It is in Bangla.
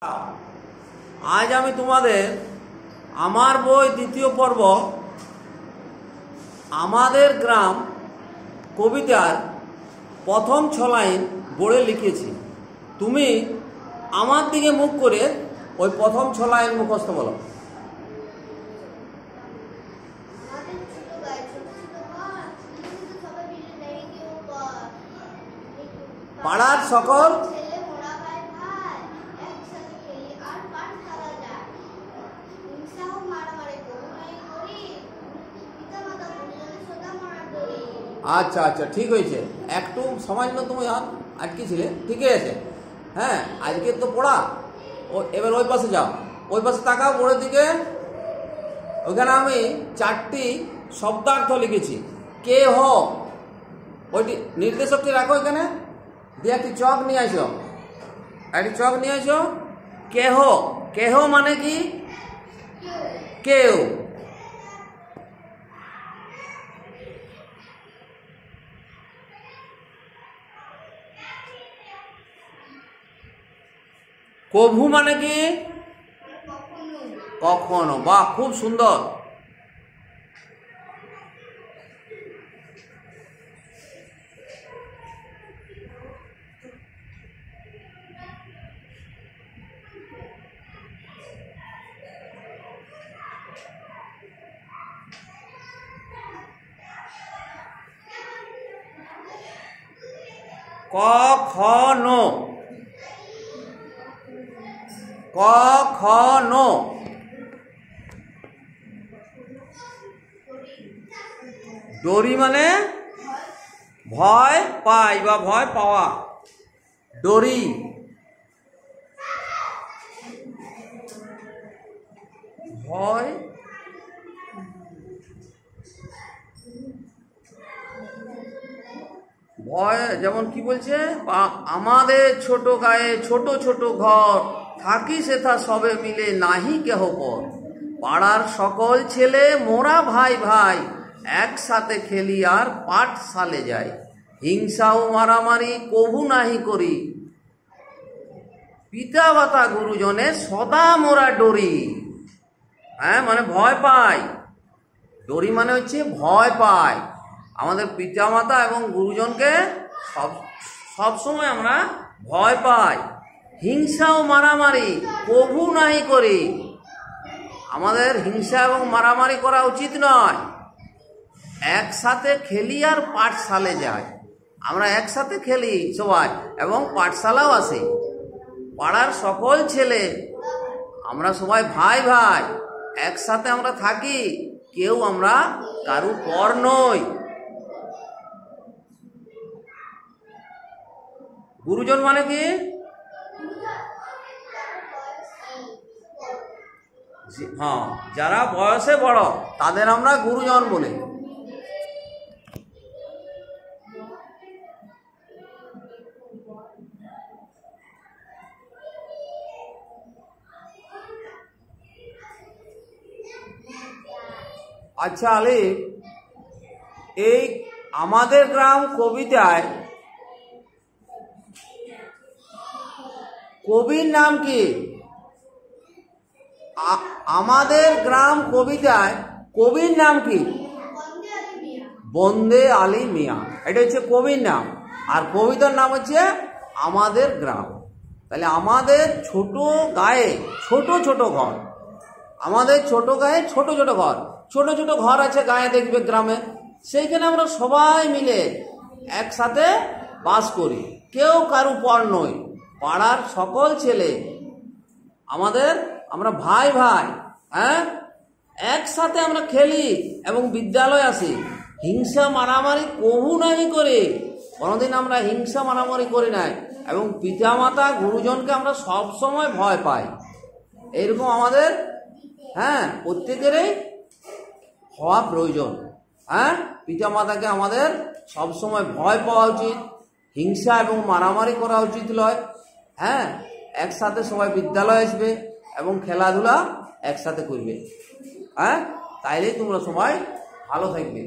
आज आमी तुम्हादेर आमार बोई द्वितीय पर्व आमादेर ग्राम कवितार प्रथम 6 लाइन बोर्डे लिखेছি। তুমি আমার দিকে মুখ করে ওই প্রথম 6 লাইন মুখস্থ বলো। পাড়ার সকল আচ্ছা আচ্ছা ঠিক হয়েছে। একটু সামান্য তুমি আটকে ছিলে, ঠিকই আছে। হ্যাঁ, আজকে তো পড়া। এবার ওই পাশে যাও, ওই পাশে তাকাও বোর্ডের দিকে। ওইখানে আমি 4টি শব্দার্থ লিখেছি। কে হ, ওইটি নির্দেশকটি রাখো এখানে দিয়ে একটি চক নিয়ে আসো, একটি চক নিয়ে আসো। কেহ, কেহ মানে কি? কেউ। কভু মানে কি? কখনো। বাহ, খুব সুন্দর। কখনো, কখনো। ডরি মানে ভয় পাই বা ভয় পাওয়া, ডরি। ভয় ভয় যেমন কি বলছে, আমাদের ছোট গায়ে ছোট ছোট ঘর, থাকি সেথা সবে মিলে নাহি কেহ পর। পাড়ার সকল ছেলে মোরা ভাই ভাই, একসাথে খেলি আর পাঠশালে যাই। হিংসা ও মারামারি কভু নাহি করি, পিতা মাতা গুরুজনে সদা মোরা ডরি। হ্যাঁ, মানে ভয় পাই। ডরি মানে হচ্ছে ভয় পাই। আমাদের পিতা মাতা এবং গুরুজনকে সবসময় আমরা ভয় পাই। হিংসা ও মারামারি কভু নাহি করি, আমাদের হিংসা এবং মারামারি করা উচিত নয়। একসাথে খেলি আর পাঠশালে যাই, আমরা একসাথে খেলি সবাই এবং পাঠশালাও আসি। পাড়ার সকল ছেলে আমরা সবাই ভাই ভাই, একসাথে আমরা থাকি, কেউ আমরা কারু পর নই। গুরুজন মানে কি? হ্যাঁ, যারা বয়সে বড় তাদের আমরা গুরুজন বলি। আচ্ছা আলিফ, এই আমাদের গ্রাম কবিতায় কবির নাম কি? আমাদের গ্রাম কবিতায় কবির নাম কি? বন্দে আলী মিয়া। এটা হচ্ছে কবির নাম, আর কবিতার নাম হচ্ছে আমাদের গ্রাম। তাহলে আমাদের ছোট গায়ে ছোট ছোট ঘর, আমাদের ছোট গায়ে ছোট ছোট ঘর, ছোট ছোট ঘর আছে গায়ে, দেখবে গ্রামে। সেইখানে আমরা সবাই মিলে একসাথে বাস করি, কেউ কারু পর নই। পাড়ার সকল ছেলে আমাদের, আমরা ভাই ভাই। হ্যাঁ, একসাথে আমরা খেলি এবং বিদ্যালয় আসি। হিংসা মারামারি কভু নাহি করি, কোনোদিন আমরা হিংসা মারামারি করি নাই। এবং পিতামাতা গুরুজনকে আমরা সব সময় ভয় পাই। এইরকম আমাদের প্রত্যেকেরই হওয়া প্রয়োজন। পিতামাতাকে আমাদের সব সময় ভয় পাওয়া উচিত, হিংসা এবং মারামারি করা উচিত নয়। একসাথে সবাই বিদ্যালয়ে আসবে এবং খেলাধুলা একসাথে করবে। তাইলেই তোমরা সবাই ভালো থাকবে।